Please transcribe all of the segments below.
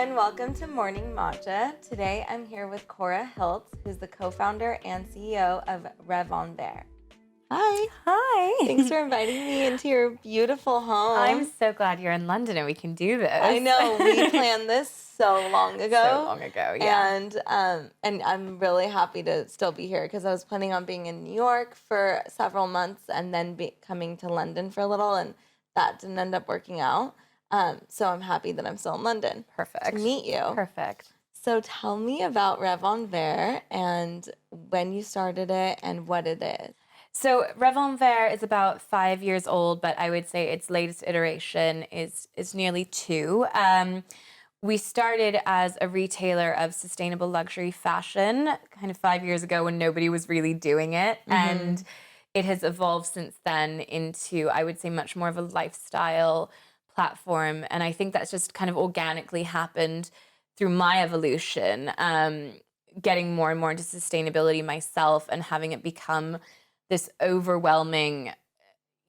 and welcome to Morning Matcha. Today I'm here with Cora Hiltz, who's the co-founder and CEO of Reve En Vert. Hi. Hi. Thanks for inviting me into your beautiful home. I'm so glad you're in London and we can do this. I know, we planned this so long ago. Yeah. And I'm really happy to still be here because I was planning on being in New York for several months and then coming to London for a little, and that didn't end up working out. So I'm happy that I'm still in London. Perfect. To meet you. Perfect. So tell me about Reve En Vert and when you started it and what it is. So Reve En Vert is about 5 years old, but I would say its latest iteration is nearly 2. We started as a retailer of sustainable luxury fashion kind of 5 years ago when nobody was really doing it. Mm-hmm. And it has evolved since then into, I would say, much more of a lifestyle platform. And I think that's just kind of organically happened through my evolution, getting more and more into sustainability myself and having it become this overwhelming,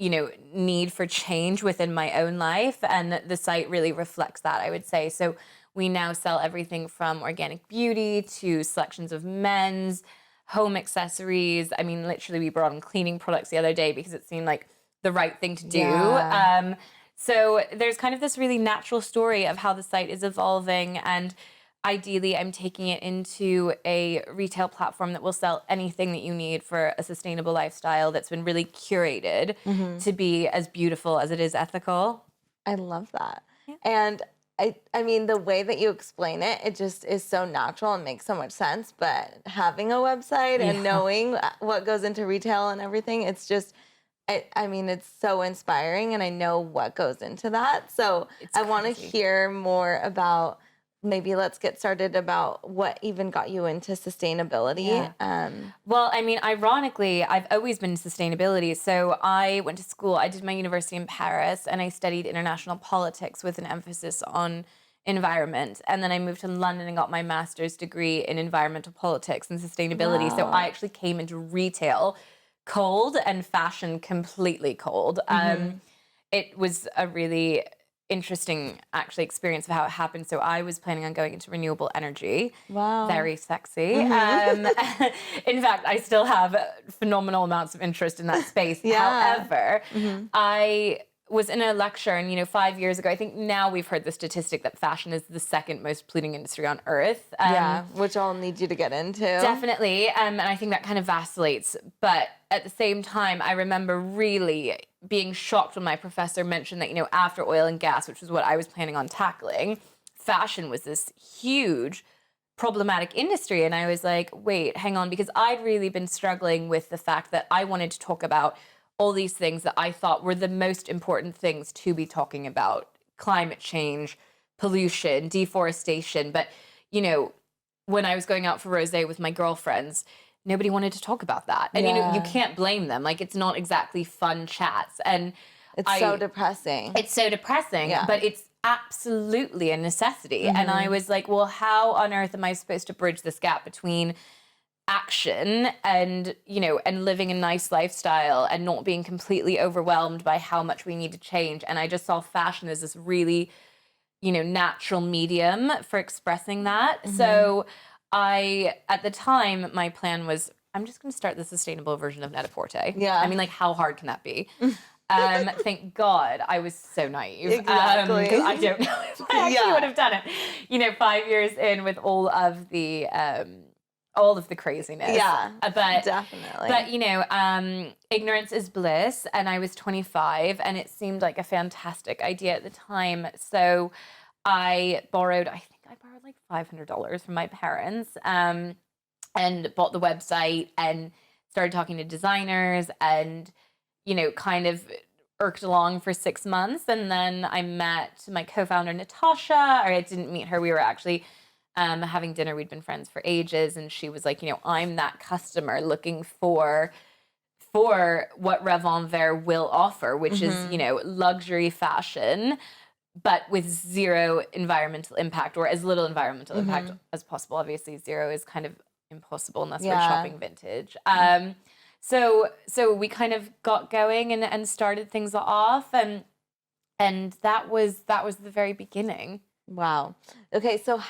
need for change within my own life. And the site really reflects that, I would say. So we now sell everything from organic beauty to selections of men's, home accessories. I mean, literally we brought on cleaning products the other day because it seemed like the right thing to do. Yeah. So there's kind of this really natural story of how the site is evolving, and ideally I'm taking it into a retail platform that will sell anything that you need for a sustainable lifestyle that's been really curated to be as beautiful as it is ethical. I love that. Yeah. And I mean, the way that you explain it, it just is so natural and makes so much sense. But having a website and knowing what goes into retail and everything, it's just, I mean, it's so inspiring, and I know what goes into that. So I want to hear more about, maybe let's get started about what even got you into sustainability. Yeah. Well, I mean, ironically, I've always been in sustainability. So I went to school, I did my university in Paris, and I studied international politics with an emphasis on environment. And then I moved to London and got my master's degree in environmental politics and sustainability. Wow. So I actually came into retail cold and fashion completely cold. It was a really interesting actually experience of how it happened. So I was planning on going into renewable energy. Wow. Very sexy. In fact, I still have phenomenal amounts of interest in that space. Yeah. However, I was in a lecture, and 5 years ago, I think now we've heard the statistic that fashion is the second most polluting industry on earth. Which I'll need you to get into. Definitely. And I think that kind of vacillates. But at the same time, I remember really being shocked when my professor mentioned that, after oil and gas, which was what I was planning on tackling, fashion was this huge problematic industry. And I was like, wait, hang on, because I'd really been struggling with the fact that I wanted to talk about all these things that I thought were the most important things to be talking about: climate change, pollution, deforestation. But, when I was going out for rosé with my girlfriends, nobody wanted to talk about that. And, you can't blame them. Like, it's not exactly fun chats. And it's so depressing. It's so depressing, but it's absolutely a necessity. And I was like, well, how on earth am I supposed to bridge this gap between action and, and living a nice lifestyle and not being completely overwhelmed by how much we need to change? And I just saw fashion as this really, natural medium for expressing that. So at the time, my plan was, I'm just going to start the sustainable version of Net-a-Porter. Yeah. I mean, like, how hard can that be? Thank God I was so naive. Exactly. 'Cause I don't know if I actually would have done it. 5 years in with all of the craziness. Yeah, but definitely. But ignorance is bliss, and I was 25, and it seemed like a fantastic idea at the time. So I borrowed like $500 from my parents, and bought the website and started talking to designers, and kind of irked along for 6 months, and then I met my co-founder Natasha. Or I didn't meet her. We were actually having dinner. We'd been friends for ages, and she was like, I'm that customer looking for what Reve En Vert will offer, which is, luxury fashion, but with zero environmental impact, or as little environmental impact as possible. Obviously, zero is kind of impossible unless we're shopping vintage. So we kind of got going and started things off, and that was the very beginning. Wow. Okay, so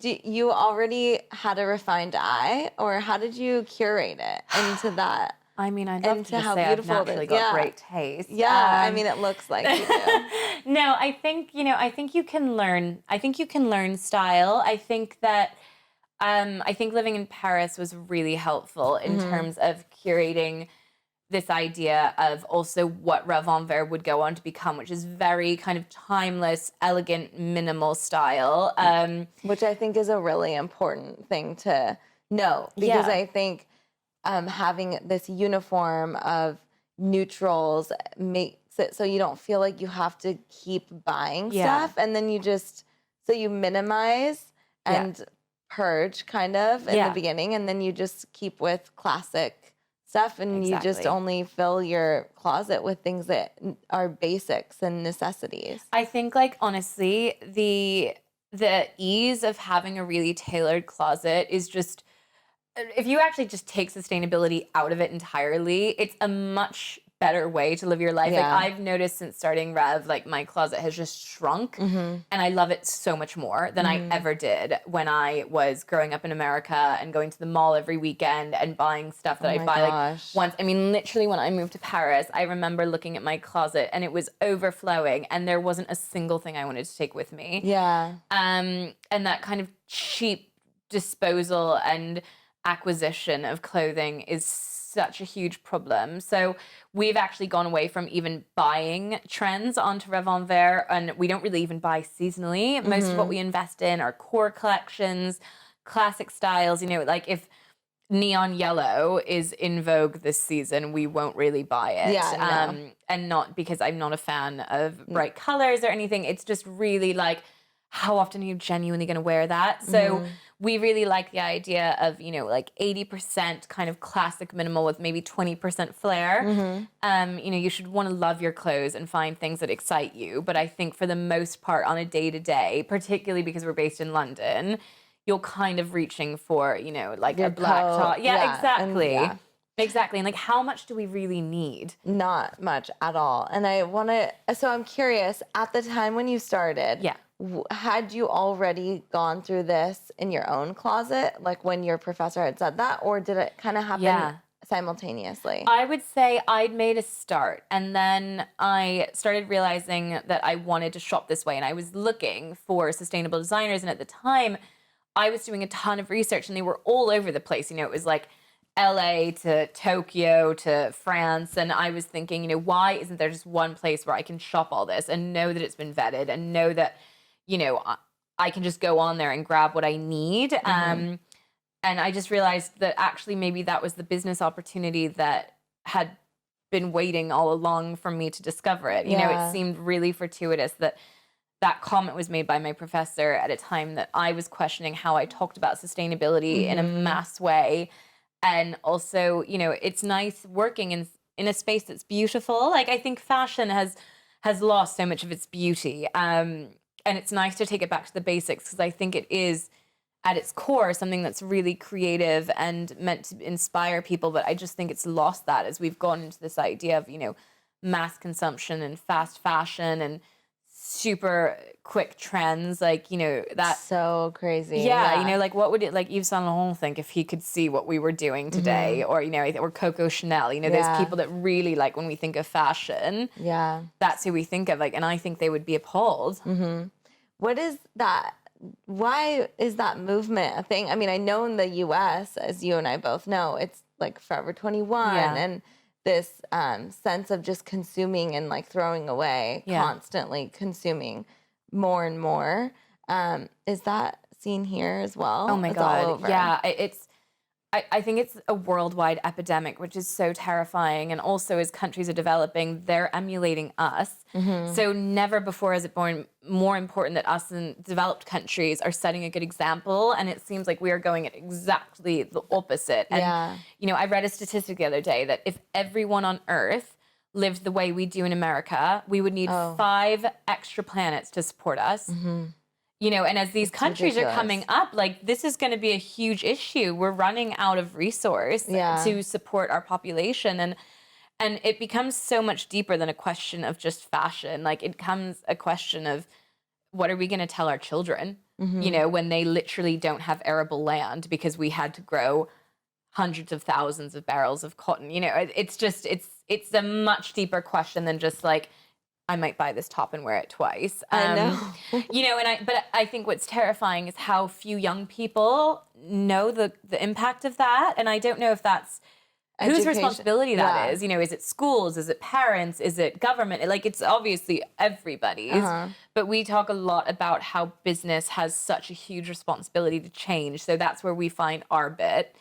you already had a refined eye, or how did you curate it into that, I mean, I'd love to into just how say I've beautiful it naturally is? got Yeah. great taste. Yeah, I mean, it looks like you do. No, I think, I think you can learn. I think you can learn style. I think living in Paris was really helpful in terms of curating this idea of also what Reve En Vert would go on to become, which is very kind of timeless, elegant, minimal style. Which I think is a really important thing to know, because Yeah. I think having this uniform of neutrals makes it so you don't feel like you have to keep buying Yeah. stuff, and then so you minimize Yeah. and purge kind of in the Yeah. beginning, and then you just keep with classic stuff, and you just Exactly. only fill your closet with things that are basics and necessities. I think, like, honestly, the ease of having a really tailored closet is just, if you actually just take sustainability out of it entirely, it's a much better way to live your life. Like, Yeah. I've noticed since starting Rev, like, my closet has just shrunk, and I love it so much more than I ever did when I was growing up in America and going to the mall every weekend and buying stuff that Oh I'd my buy like gosh. once. I mean, literally, when I moved to Paris, I remember looking at my closet and it was overflowing, and there wasn't a single thing I wanted to take with me. Yeah. And that kind of cheap disposal and acquisition of clothing is such a huge problem. So we've actually gone away from even buying trends onto Reve En Vert, and we don't really even buy seasonally. Most of what we invest in are core collections, classic styles. Like, if neon yellow is in vogue this season, we won't really buy it. Yeah, no. And not because I'm not a fan of bright colors or anything. It's just really like, how often are you genuinely going to wear that? So we really like the idea of, like 80% kind of classic minimal with maybe 20% flair. You should want to love your clothes and find things that excite you. But I think for the most part, on a day-to-day, particularly because we're based in London, you're kind of reaching for, like Your a black coat, top. Yeah, yeah, and exactly. yeah. Exactly. And like, how much do we really need? Not much at all. And so I'm curious, at the time when you started, Yeah. had you already gone through this in your own closet, like when your professor had said that, or did it kind of happen simultaneously? I would say I'd made a start, and then I started realizing that I wanted to shop this way, and I was looking for sustainable designers. And at the time, I was doing a ton of research, and they were all over the place. It was like LA to Tokyo to France. And I was thinking, why isn't there just one place where I can shop all this and know that it's been vetted and know that, I can just go on there and grab what I need. And I just realized that actually maybe that was the business opportunity that had been waiting all along for me to discover it. Yeah. It seemed really fortuitous that that comment was made by my professor at a time that I was questioning how I talked about sustainability in a mass way. And also, it's nice working in a space that's beautiful. Like, I think fashion has lost so much of its beauty. And it's nice to take it back to the basics, because I think it is at its core something that's really creative and meant to inspire people. But I just think it's lost that as we've gone into this idea of, mass consumption and fast fashion and super quick trends, like, that's so crazy. yeah. Like, what would it, like, Yves Saint Laurent think if he could see what we were doing today? Or, or Coco Chanel, those people that really, like, when we think of fashion, that's who we think of, like, and I think they would be appalled. What is that? Why is that movement a thing? I mean, I know in the US, as you and I both know, it's like Forever 21 and this sense of just consuming and like throwing away, constantly consuming more and more. Is that seen here as well? Oh my It's God. all over. Yeah. I think it's a worldwide epidemic, which is so terrifying. And also, as countries are developing, they're emulating us. So never before has it been more important that us in developed countries are setting a good example. And it seems like we are going at exactly the opposite. And, I read a statistic the other day that if everyone on Earth lived the way we do in America, we would need 5 extra planets to support us. And as these countries are coming up, like, this is going to be a huge issue. We're running out of resource to support our population. And it becomes so much deeper than a question of just fashion. Like, it becomes a question of what are we going to tell our children, you know, when they literally don't have arable land because we had to grow hundreds of thousands of barrels of cotton? You know, it's just, it's a much deeper question than just like, I might buy this top and wear it twice. I know. You know, but I think what's terrifying is how few young people know the impact of that. And I don't know if that's whose Education. responsibility that Yeah. is. You know, is it schools? Is it parents? Is it government? Like, it's obviously everybody's. But we talk a lot about how business has such a huge responsibility to change. So that's where we find our bit.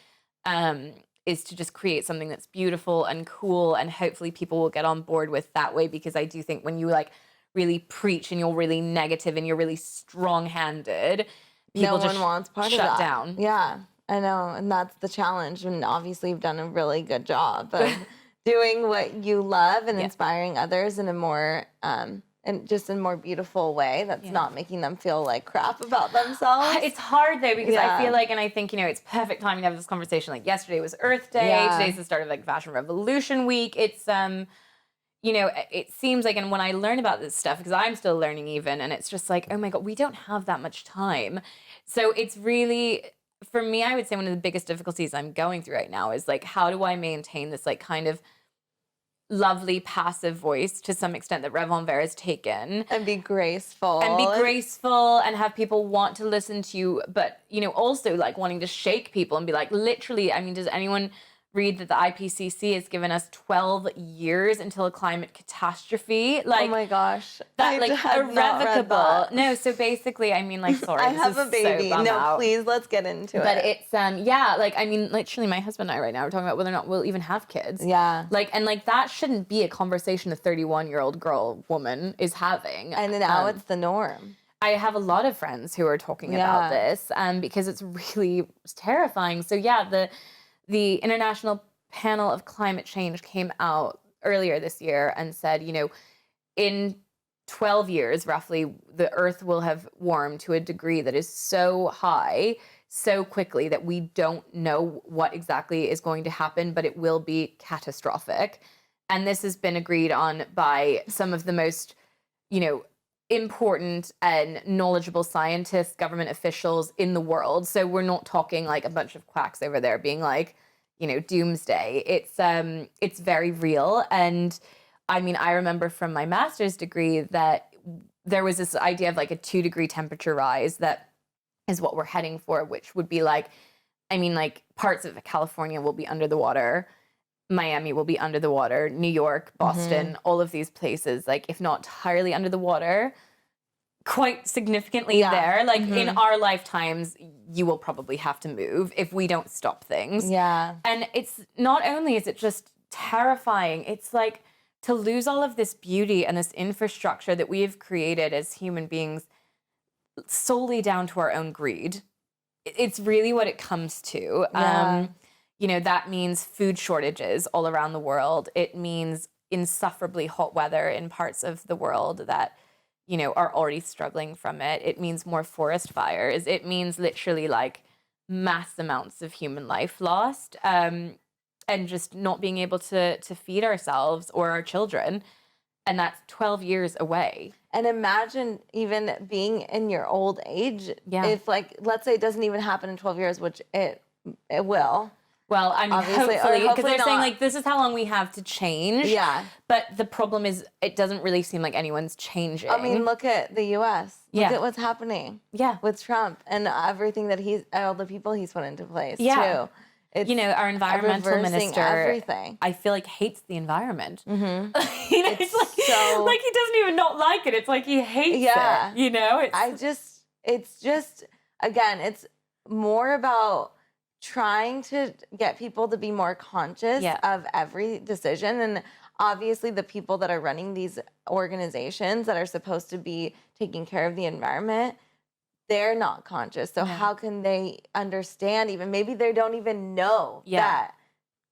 Is to just create something that's beautiful and cool, and hopefully people will get on board with that way, because I do think when you like really preach and you're really negative and you're really strong-handed, people no just one wants part shut of that. down. Yeah, I know, and that's the challenge. And obviously, you've done a really good job of doing what you love and inspiring others in a more and just in a more beautiful way that's not making them feel like crap about themselves. It's hard though, because I feel like, and I think, you know, it's perfect timing to have this conversation. Like, yesterday was Earth Day. Today's the start of like Fashion Revolution Week. It's you know, it seems like, and when I learn about this stuff, because I'm still learning even, and it's just like, oh my God, we don't have that much time. So it's really, for me, I would say one of the biggest difficulties I'm going through right now is like, how do I maintain this like kind of lovely passive voice to some extent that Reve En Vert has taken, and be graceful and have people want to listen to you, but, you know, also like wanting to shake people and be like, literally, I mean, does anyone read that the IPCC has given us 12 years until a climate catastrophe? Like, oh my gosh, that I like had not read irrevocable. that. No, so basically, I mean, like, sorry, I this have is a baby. So bum No, out. please, let's get into it. But it's yeah, like, I mean, literally, my husband and I right now are talking about whether or not we'll even have kids. Yeah. Like, and like that shouldn't be a conversation a 31-year-old woman is having. And now it's the norm. I have a lot of friends who are talking about this because it's really terrifying. So yeah, the International Panel of Climate Change came out earlier this year and said, you know, in 12 years, roughly, the Earth will have warmed to a degree that is so high, so quickly, that we don't know what exactly is going to happen, but it will be catastrophic. And this has been agreed on by some of the most, you know, important and knowledgeable scientists, government officials in the world. So we're not talking like a bunch of quacks over there being like, you know, doomsday. It's very real. And I mean, I remember from my master's degree that there was this idea of like a 2-degree temperature rise that is what we're heading for, which would be like, I mean, like parts of California will be under the water, Miami will be under the water, New York, Boston, all of these places, like if not entirely under the water, quite significantly there. Like in our lifetimes, you will probably have to move if we don't stop things. Yeah. And it's not only is it just terrifying, it's like to lose all of this beauty and this infrastructure that we have created as human beings solely down to our own greed. It's really what it comes to. Yeah. You know, that means food shortages all around the world. It means insufferably hot weather in parts of the world that, you know, are already struggling from it. It means more forest fires. It means literally like mass amounts of human life lost, and just not being able to feed ourselves or our children. And that's 12 years away. And imagine even being in your old age. If like, let's say it doesn't even happen in 12 years, which it will. Well, I mean, Obviously, hopefully, because hopefully they're saying not. like this is how long we have to change. Yeah. But the problem is, it doesn't really seem like anyone's changing. I mean, look at the U.S. Look Yeah. at what's happening. Yeah. With Trump and everything that all the people he's put into place. Yeah. Too. It's You know, our environmental reversing minister, everything. I feel like hates the environment. Mm-hmm. You know, it's like, so- like he doesn't even not like it. It's like he hates Yeah. it. You know, it's just again, it's more about trying to get people to be more conscious of every decision. And obviously the people that are running these organizations that are supposed to be taking care of the environment, they're not conscious. So how can they understand, even maybe they don't even know that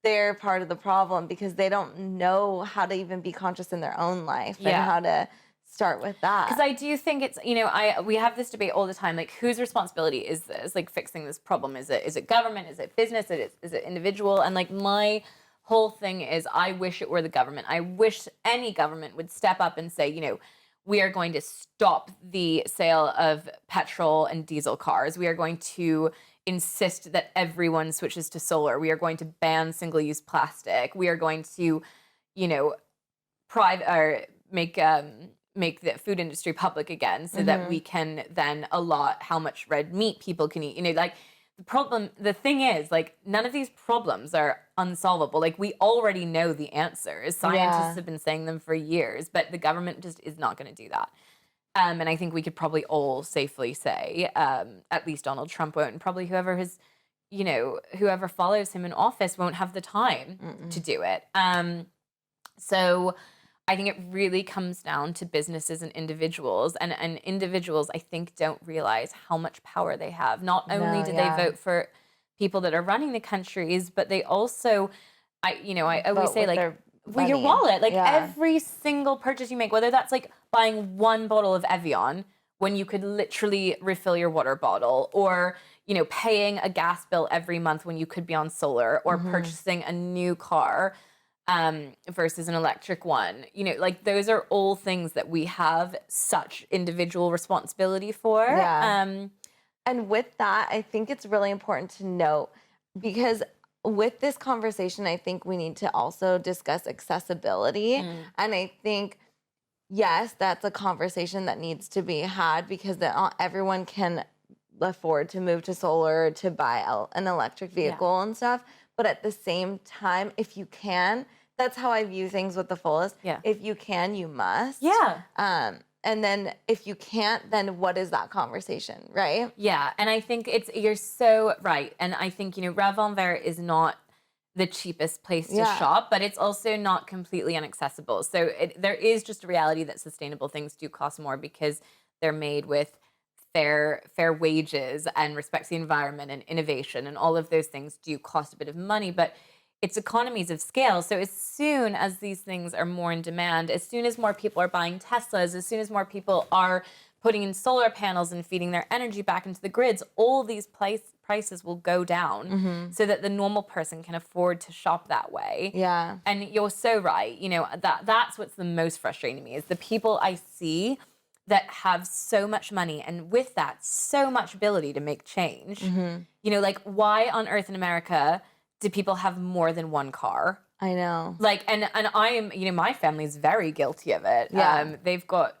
they're part of the problem, because they don't know how to even be conscious in their own life and how to start with that. Because I do think it's, you know, we have this debate all the time, like whose responsibility is this? Like fixing this problem? Is it government? Is it business? Is it individual? And like my whole thing is, I wish it were the government. I wish any government would step up and say, you know, we are going to stop the sale of petrol and diesel cars. We are going to insist that everyone switches to solar. We are going to ban single-use plastic. We are going to, you know, private or make the food industry public again so that we can then allot how much red meat people can eat. You know, like the thing is, like, none of these problems are unsolvable. Like, we already know the answers. Scientists have been saying them for years, but the government just is not going to do that. And I think we could probably all safely say, at least Donald Trump won't, and probably whoever follows him in office won't have the time to do it. So I think it really comes down to businesses and individuals. And individuals, I think, don't realize how much power they have. Not only do they vote for people that are running the countries, but they also, I always say, like, your wallet. Like, every single purchase you make, whether that's, like, buying one bottle of Evian when you could literally refill your water bottle, or, you know, paying a gas bill every month when you could be on solar, or purchasing a new car versus an electric one. You know, like, those are all things that we have such individual responsibility for. And with that, I think it's really important to note, because with this conversation, I think we need to also discuss accessibility. And I think, yes, that's a conversation that needs to be had, because not everyone can afford to move to solar or to buy an electric vehicle and stuff. But at the same time, if you can, that's how I view things with the fullest. If you can, you must. And then if you can't, then what is that conversation, right? And I think you're so right. And I think, you know, Reve En Vert is not the cheapest place to shop, but it's also not completely inaccessible. So there is just a reality that sustainable things do cost more, because they're made with fair wages and respects the environment and innovation, and all of those things do cost a bit of money, but it's economies of scale. So as soon as these things are more in demand, as soon as more people are buying Teslas, as soon as more people are putting in solar panels and feeding their energy back into the grids, all these prices will go down so that the normal person can afford to shop that way. And you're so right. You know, that's what's the most frustrating to me, is the people I see that have so much money, and with that, so much ability to make change. You know, like, why on earth in America do people have more than one car? I know. Like, and I am, you know, my family's very guilty of it. They've got,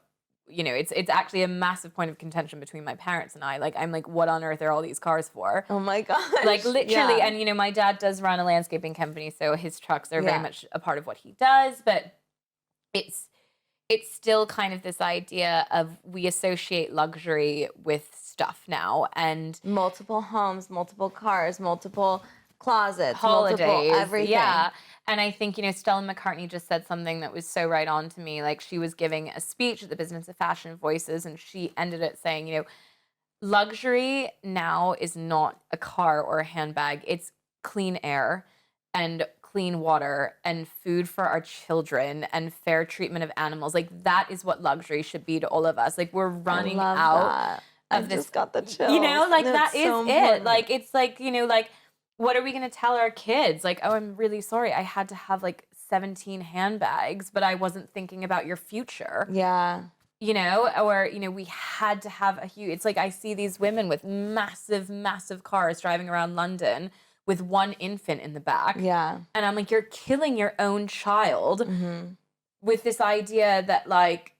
you know, it's actually a massive point of contention between my parents and I. Like, I'm like, what on earth are all these cars for? Oh my gosh. Like, literally. And, you know, my dad does run a landscaping company, so his trucks are very much a part of what he does, but it's still kind of this idea of, we associate luxury with stuff now, and multiple homes, multiple cars, multiple closets, holidays, multiple everything. And I think, you know, Stella McCartney just said something that was so right on to me. Like, she was giving a speech at the Business of Fashion Voices, and she ended it saying, you know, luxury now is not a car or a handbag. It's clean air and clean water and food for our children and fair treatment of animals. Like, that is what luxury should be to all of us. Like, we're running out of this. I just got the chills. You know, like, that is so it. important. Like, it's like, you know, like, what are we going to tell our kids? Like, oh, I'm really sorry, I had to have like 17 handbags, but I wasn't thinking about your future. You know, or, you know, we had to have it's like, I see these women with massive, massive cars driving around London with one infant in the back. And I'm like, you're killing your own child with this idea that, like,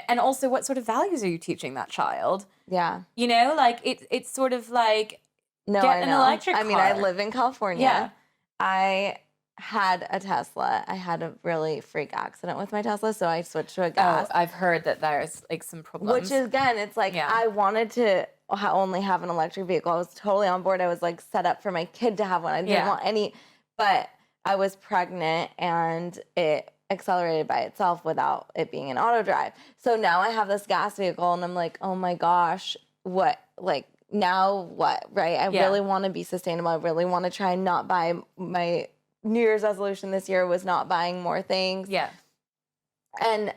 and also, what sort of values are you teaching that child? You know, like, it's sort of like, no, get an electric car. I mean, I live in California. I had a Tesla. I had a really freak accident with my Tesla, so I switched to a gas. I've heard that there's, like, some problems. Which is, again, it's like, I wanted to only have an electric vehicle. I was totally on board. I was, like, set up for my kid to have one. I didn't want any, but I was pregnant, and it accelerated by itself without it being an auto drive. So now I have this gas vehicle, and I'm like, oh my gosh, what, like, now what, right? I really want to be sustainable. I really want to try and not buy. My New Year's resolution this year was not buying more things. And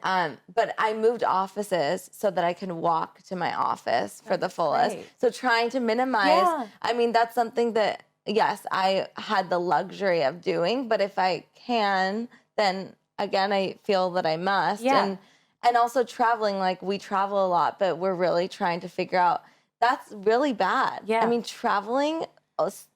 but I moved offices so that I can walk to my office for the fullest. So trying to minimize. I mean, that's something that, yes, I had the luxury of doing, but if I can, then again, I feel that I must. And also traveling, like we travel a lot, but we're really trying to figure out that's really bad. Yeah. I mean, traveling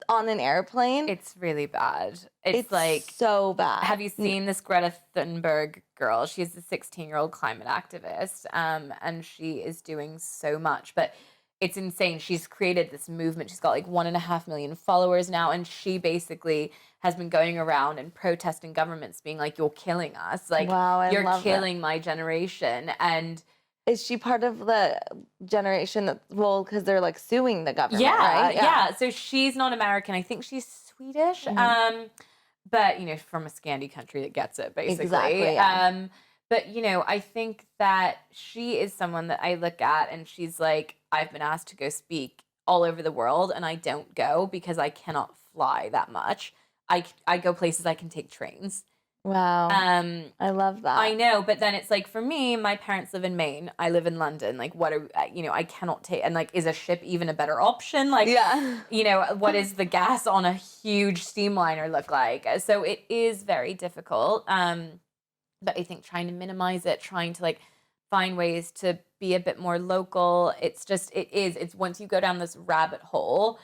on an airplane, It's really bad. it's like, so bad. have you seen this Greta Thunberg girl? She's a 16-year-old climate activist, and she is doing so much. But it's insane. She's created this movement. She's got like 1.5 million followers now, and she basically has been going around and protesting governments, being like, "You're killing us. Like, Wow, I you're love killing my generation." And is she part of the generation that, well, because they're like suing the government, yeah, right? yeah. So she's not American. I think she's Swedish. But from a Scandi country that gets it, basically. Exactly, yeah. But I think that she is someone that I look at, and she's like, I've been asked to go speak all over the world, and I don't go because I cannot fly that much. I go places I can take trains. Wow. I love that. I know, but then it's like, for me, my parents live in Maine. I live in London. Like, what are, I cannot take, and like, is a ship even a better option? Like, yeah. What is the gas on a huge steamliner look like? So it is very difficult. But I think trying to minimize it, trying to like find ways to be a bit more local, it's once you go down this rabbit hole,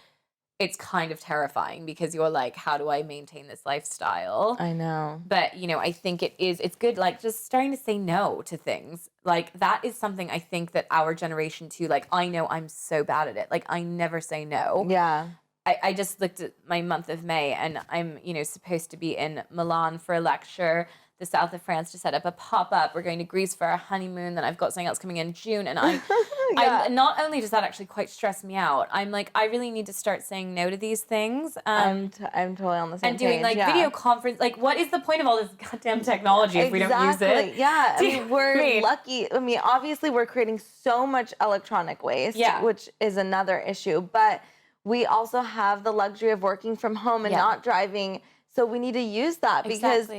it's kind of terrifying because you're like, how do I maintain this lifestyle? I know. But, I think it's good, like, just starting to say no to things. Like, that is something I think that our generation too, like, I know I'm so bad at it. Like, I never say no. Yeah. I just looked at my month of May, and I'm, supposed to be in Milan for a lecture, the south of France, to set up a pop-up. We're going to Greece for our honeymoon. Then I've got something else coming in June. And I not only does that actually quite stress me out, I'm like, I really need to start saying no to these things. I'm totally on the same and doing page, video conference. Like, what is the point of all this goddamn technology if we don't use it? Yeah. I mean, we're lucky. I mean, obviously we're creating so much electronic waste, which is another issue. But we also have the luxury of working from home and not driving. So we need to use that because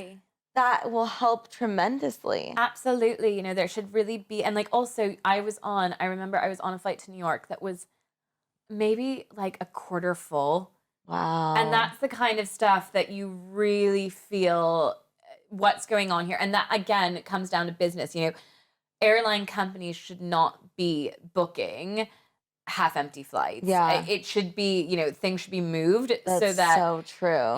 that will help tremendously. Absolutely. There should really be. And like, also, I remember I was on a flight to New York that was maybe like a quarter full. Wow. And that's the kind of stuff that you really feel what's going on here. And that, again, it comes down to business. Airline companies should not be booking half-empty flights. Yeah. It should be, things should be moved. That's so true.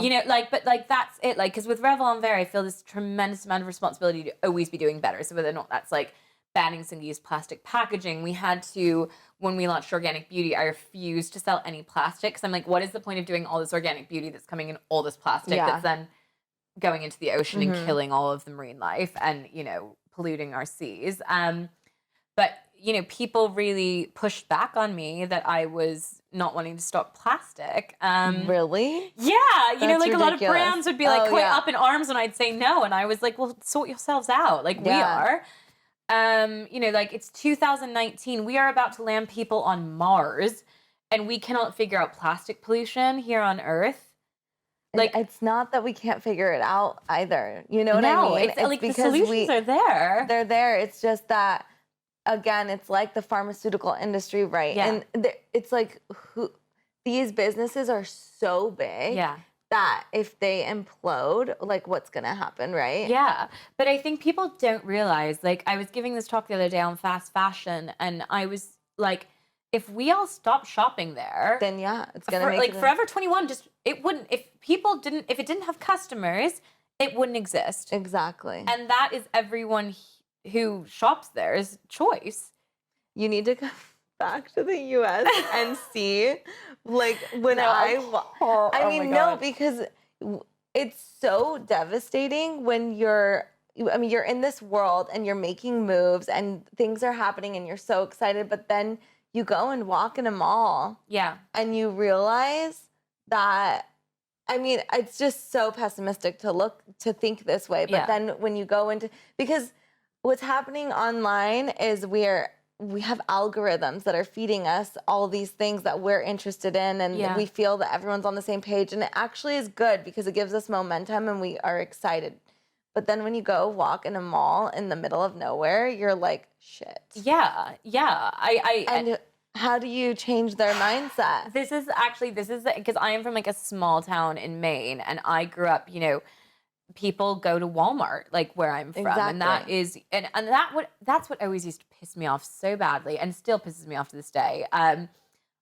But like, that's it. Like, because with Reve En Vert, I feel this tremendous amount of responsibility to always be doing better. So whether or not that's like banning single-use plastic packaging, we had to, when we launched Organic Beauty, I refused to sell any plastic. Because I'm like, what is the point of doing all this organic beauty that's coming in all this plastic that's then going into the ocean and killing all of the marine life and, polluting our seas? But people really pushed back on me that I was not wanting to stop plastic. Really? Yeah. That's like ridiculous. A lot of brands would be like quite up in arms when I'd say no. And I was like, well, sort yourselves out. Like we are. Like it's 2019. We are about to land people on Mars and we cannot figure out plastic pollution here on Earth. Like, it's not that we can't figure it out either. You know what I mean? It's like because the solutions are there. They're there. It's just that, again, it's like the pharmaceutical industry, right? Yeah. And it's like these businesses are so big that if they implode, like what's going to happen, right? Yeah. But I think people don't realize, like I was giving this talk the other day on fast fashion and I was like, if we all stop shopping there, then it's going to make like Forever 21 it wouldn't, if it didn't have customers, it wouldn't exist. Exactly. And that is everyone who shops there's choice. You need to come back to the U.S. and see, like, when because it's so devastating when you're in this world and you're making moves and things are happening and you're so excited, but then you go and walk in a mall. Yeah. And you realize that, it's just so pessimistic to think this way. But then when you go into, because what's happening online is we have algorithms that are feeding us all these things that we're interested in and we feel that everyone's on the same page and it actually is good because it gives us momentum and we are excited. But then when you go walk in a mall in the middle of nowhere, you're like, shit. Yeah. Yeah. And how do you change their mindset? This is because I am from like a small town in Maine and I grew up, people go to Walmart, like where I'm from. And that Exactly. is, that's what always used to piss me off so badly and still pisses me off to this day.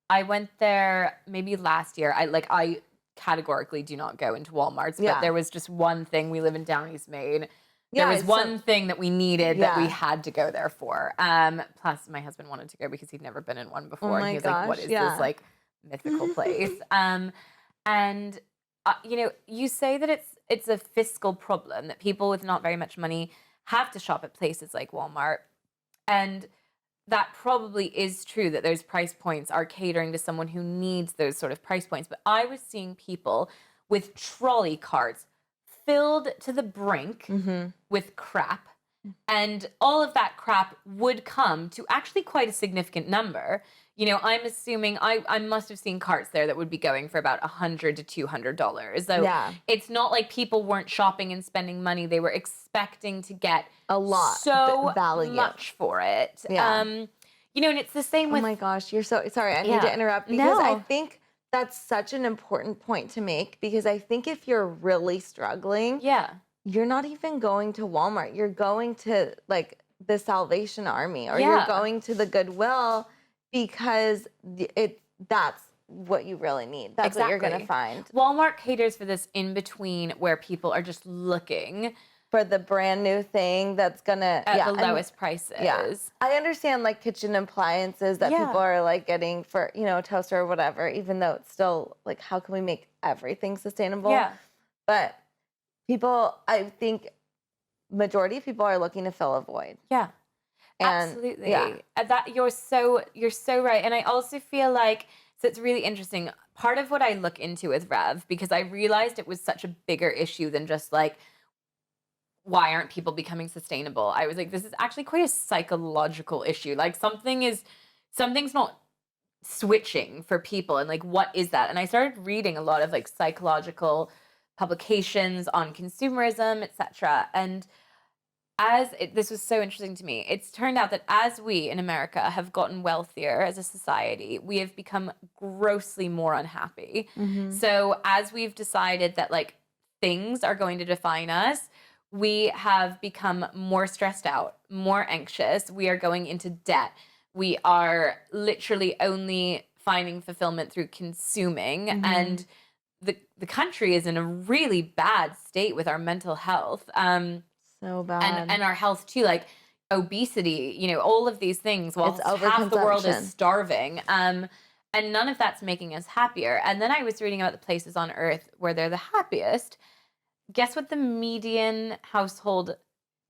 I went there maybe last year. I categorically do not go into Walmarts, but Yeah. there was just one thing. We live in Down East Maine. There Yeah, was one thing that we needed that we Yeah. had to go there for. Plus, my husband wanted to go because he'd never been in one Oh before, and my he was like, "What gosh, is yeah. this like mythical place?" And you know, you say that it's a fiscal problem that people with not very much money have to shop at places like Walmart, and that probably is true that those price points are catering to someone who needs those sort of price points. But I was seeing people with trolley carts filled to the brink with crap. And all of that crap would come to actually quite a significant number. You know, I'm assuming I must have seen carts there that would be going for about $100 to $200. So Yeah. it's not like people weren't shopping and spending money. They were expecting to get A lot so value. much for it. Yeah. You know, and it's the same Oh with my gosh, you're so sorry. I need Yeah. to interrupt because I No. think that's such an important point to make because I think if you're really struggling, Yeah. you're not even going to Walmart. You're going to like the Salvation Army or Yeah. you're going to the Goodwill because that's what you really need. That's what you're going to Exactly. find Walmart caters for this in between where people are just looking for the brand new thing that's going to at the lowest prices. Yeah. I understand like kitchen appliances that people Yeah. are like getting for, you know, a toaster or whatever, even though it's still like, how can we make everything sustainable? Yeah. But people, I think majority of people are looking to fill a void. Yeah. And Absolutely. yeah. That you're so right. And I also feel like so it's really interesting. Part of what I look into with Rev, because I realized it was such a bigger issue than just like why aren't people becoming sustainable? I was like, this is actually quite a psychological issue. Like something's not switching for people. And like, what is that? And I started reading a lot of like psychological publications on consumerism, etc. And this was so interesting to me. It's turned out that as we in America have gotten wealthier as a society, we have become grossly more unhappy. So as we've decided that like things are going to define us, we have become more stressed out, more anxious. We are going into debt. We are literally only finding fulfillment through consuming. And the country is in a really bad state with our mental health. So bad. And our health too, like obesity, you know, all of these things. While half the world is overconsumption. starving. And none of that's making us happier. And then I was reading about the places on earth where they're the happiest. Guess what the median household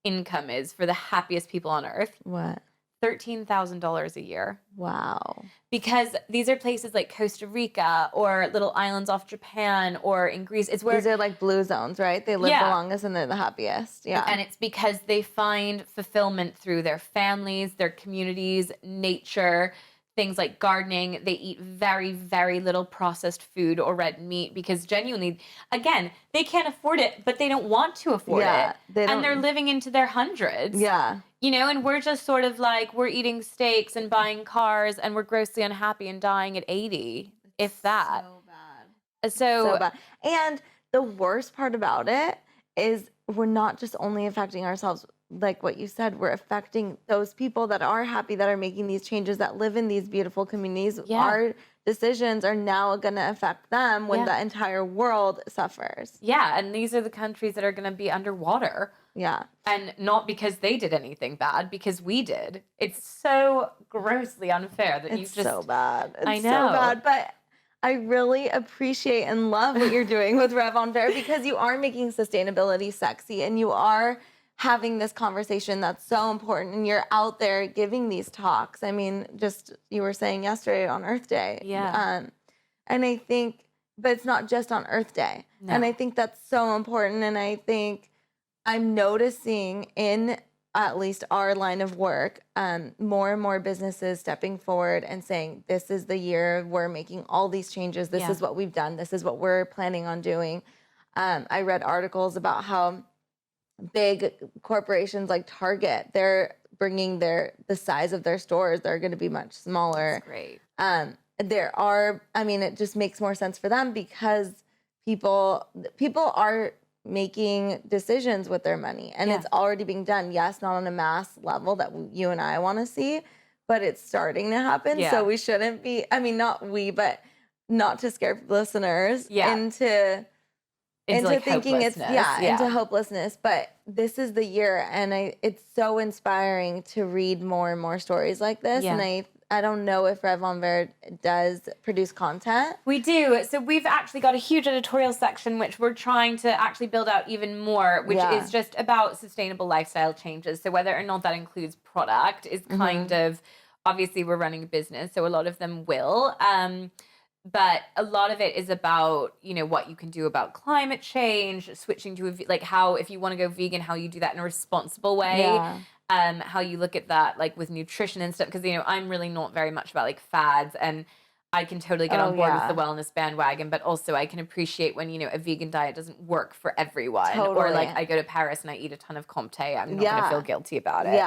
income is for the happiest people on earth? What? $13,000 a year. Wow. Because these are places like Costa Rica or little islands off Japan or in Greece. It's where These are like blue zones, right? They live Yeah. the longest and they're the happiest. Yeah. And it's because they find fulfillment through their families, their communities, nature, things like gardening. They eat very, very little processed food or red meat because genuinely, again, they can't afford it, but they don't want to afford it. And they're living into their hundreds. Yeah. You know, and we're just sort of like, we're eating steaks and buying cars and we're grossly unhappy and dying at 80, if that. So bad. So So bad. And the worst part about it is we're not just only affecting ourselves, like what you said, we're affecting those people that are happy, that are making these changes, that live in these beautiful communities. Yeah. Our decisions are now going to affect them when Yeah. the entire world suffers. Yeah, and these are the countries that are going to be underwater. Yeah. And not because they did anything bad, because we did. It's so grossly unfair that you It's just... so bad. It's I so know. bad. But I really appreciate and love what you're doing with Reve En Vert because you are making sustainability sexy and you are having this conversation that's so important and you're out there giving these talks. I mean, just you were saying yesterday on Earth Day. Yeah. And I think, but it's not just on Earth Day. No. And I think that's so important. And I think I'm noticing in at least our line of work, more and more businesses stepping forward and saying, this is the year we're making all these changes. This Yeah. is what we've done. This is what we're planning on doing. I read articles about how big corporations like Target, they're bringing the size of their stores. They're going to be much smaller. That's great. It just makes more sense for them because people are making decisions with their money. And it's already being done. Yes, not on a mass level that you and I want to see, but it's starting to happen. Yeah. So we shouldn't be, I mean, not we, but not to scare listeners into like thinking it's hopelessness. into hopelessness. But this is the year, and it's so inspiring to read more and more stories like this. And I don't know if Reve En Vert does produce content. We do. So we've actually got a huge editorial section, which we're trying to actually build out even more, which is just about sustainable lifestyle changes. So whether or not that includes product is kind of, obviously we're running a business, so a lot of them will. But a lot of it is about, you know, what you can do about climate change, switching to like how, if you want to go vegan, how you do that in a responsible way. How you look at that, like with nutrition and stuff, because, you know, I'm really not very much about like fads, and I can totally get on board with the wellness bandwagon, but also I can appreciate when, you know, a vegan diet doesn't work for everyone. Or like I go to Paris and I eat a ton of Comté, I'm not going to feel guilty about it.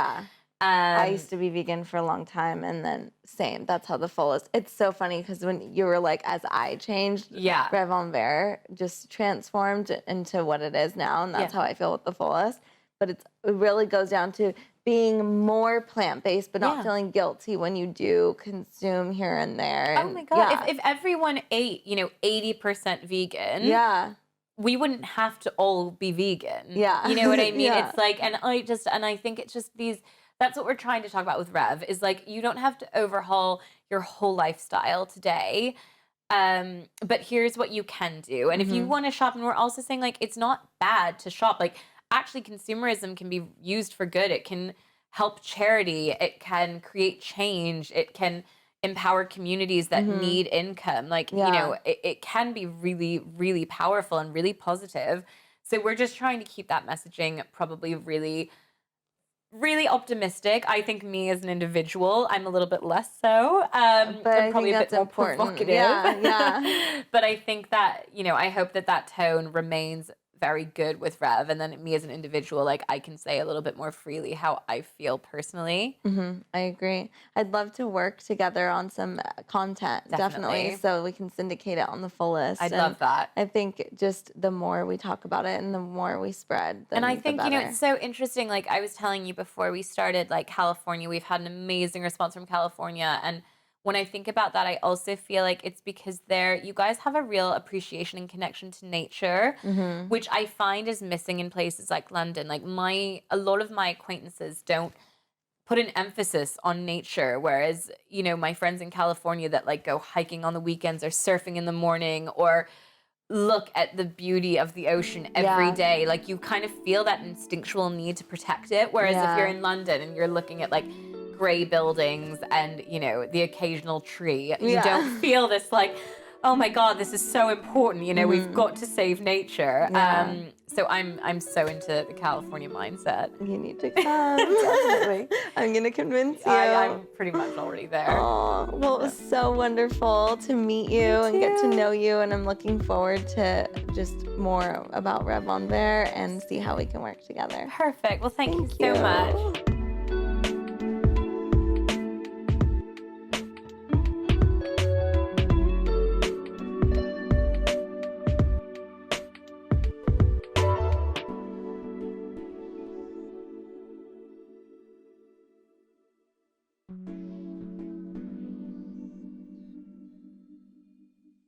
I used to be vegan for a long time, and then same. That's how the fullest. It's so funny because when you were like, as I changed, Reve En Vert just transformed into what it is now, and that's how I feel with the fullest. But it really goes down to being more plant-based, but not feeling guilty when you do consume here and there. Oh my God! If everyone ate, you know, 80% vegan, we wouldn't have to all be vegan. You know what I mean? It's like, and I think it's just these. That's what we're trying to talk about with Rev, is like, you don't have to overhaul your whole lifestyle today. But here's what you can do. And if you want to shop, and we're also saying like, it's not bad to shop. Like, actually consumerism can be used for good. It can help charity. It can create change. It can empower communities that need income. Like, you know, it can be really, really powerful and really positive. So we're just trying to keep that messaging probably really, really optimistic. I think me as an individual, I'm a little bit less so, but probably a bit more provocative. But I think that, you know, I hope that tone remains very good with Rev, and then me as an individual, like, I can say a little bit more freely how I feel personally. I agree. I'd love to work together on some content, definitely, so we can syndicate it on the fullest. I'd love that. I think just the more we talk about it and the more we spread, and I think, you know, it's so interesting. Like I was telling you before we started, like California, we've had an amazing response from California, and when I think about that, I also feel like it's because you guys have a real appreciation and connection to nature, which I find is missing in places like London. Like a lot of my acquaintances don't put an emphasis on nature, whereas, you know, my friends in California that like go hiking on the weekends or surfing in the morning or look at the beauty of the ocean every day, like you kind of feel that instinctual need to protect it. Whereas if you're in London and you're looking at like gray buildings and, you know, the occasional tree, you don't feel this like, oh my God, this is so important, you know, we've got to save nature. So I'm so into the California mindset. You need to come. Definitely. I'm gonna convince you. I'm pretty much already there. Oh, well, it was so wonderful to meet you and get to know you, and I'm looking forward to just more about Reve En Vert and see how we can work together. Perfect. Well, thank you so much.